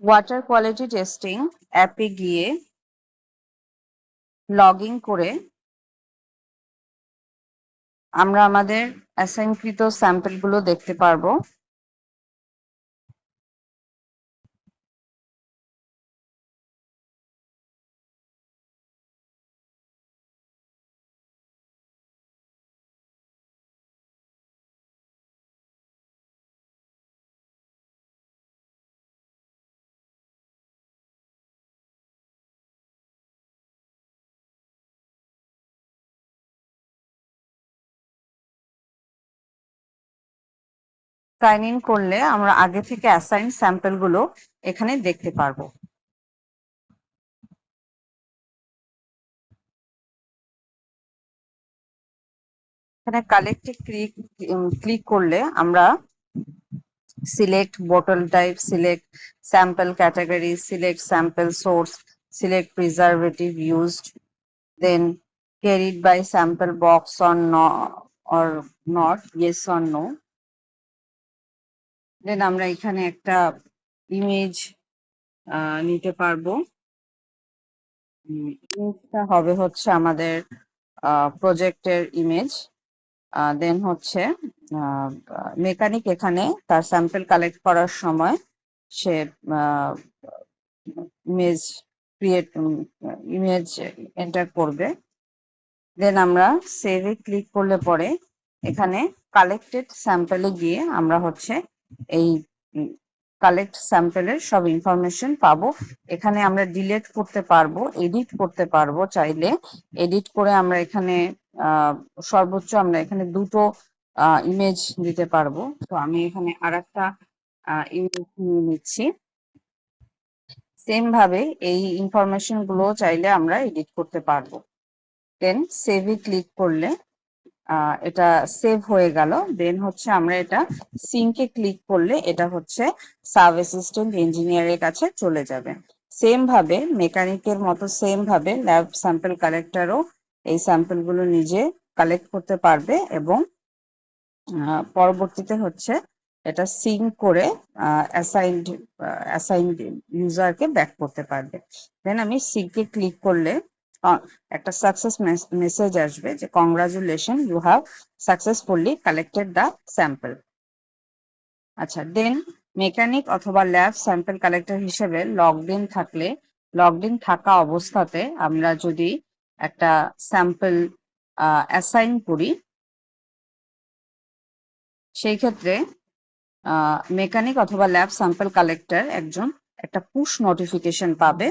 Water quality testing অ্যাপে গিয়ে log in করে আমরা আমাদের অ্যাসাইনকৃত স্যাম্পলগুলো দেখতে পারবো। সাইন ইন করলে আমরা আগে থেকে অ্যাসাইন স্যাম্পলগুলো এখানে দেখতে পারবো। এখানে কালেক্টে ক্লিক করলে আমরা select bottle type, select sample category, select sample source, select preservative used, then carried by sample box or not, yes or no. Then আমরা এখানে একটা ইমেজ নিতে পারবো। ইমেজটা হবে হচ্ছে আমাদের প্রজেক্টের ইমেজ। দেন হচ্ছে মেকানিক এখানে তার স্যাম্পল কালেক্ট করার সময় সে ইমেজ এন্টার করবে। দেন আমরা সেভে ক্লিক করলে পরে এখানে কালেক্টেড স্যাম্পলে গিয়ে আমরা হচ্ছে এই কালেক্ট স্যাম্পলের সব ইনফরমেশন পাবো। এখানে আমরা ডিলিট করতে পারবো, এডিট করতে পারবো, চাইলে এডিট করে আমরা এখানে সর্বোচ্চ আমরা এখানে দুটো ইমেজ দিতে পারবো। তো আমি এখানে আরেকটা ইমেজ নিয়ে নিচ্ছি। সেম ভাবে এই ইনফরমেশন গুলো চাইলে আমরা এডিট করতে পারবো। দেন সেভে ক্লিক করলে এটা সেভ হয়ে গেল। দেন হচ্ছে আমরা এটা সিঙ্কে ক্লিক করলে এটা হচ্ছে সাব অ্যাসিস্ট্যান্ট ইঞ্জিনিয়ারের কাছে চলে যাবে। সেম ভাবে মেকানিকের মতো সেম ভাবে ল্যাব স্যাম্পল কালেক্টরও এই স্যাম্পল গুলো নিজে কালেক্ট করতে পারবে এবং পরবর্তীতে হচ্ছে এটা সিঙ্ক করে অ্যাসাইন্ড ইউজারকে ব্যাক করতে পারবে। দেন আমি সিঙ্কে ক্লিক করলে একটা সাকসেস মেসেজ আসবে যে congratulation, you have successfully collected the sample. আচ্ছা, দেন মেকানিক অথবা ল্যাব স্যাম্পল কালেক্টর হিসেবে লগড ইন থাকা অবস্থাতে আমরা যদি একটা স্যাম্পল অ্যাসাইন করি, সেই ক্ষেত্রে মেকানিক অথবা ল্যাব স্যাম্পল কালেক্টর একজন একটা পুশ নোটিফিকেশন পাবে।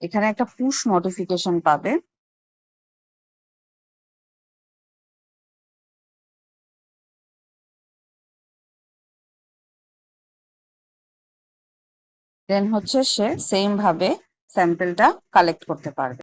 এখানে একটা পুশ নোটিফিকেশন পাবে। দেন হচ্ছে সে সেম ভাবে স্যাম্পলটা কালেক্ট করতে পারবে।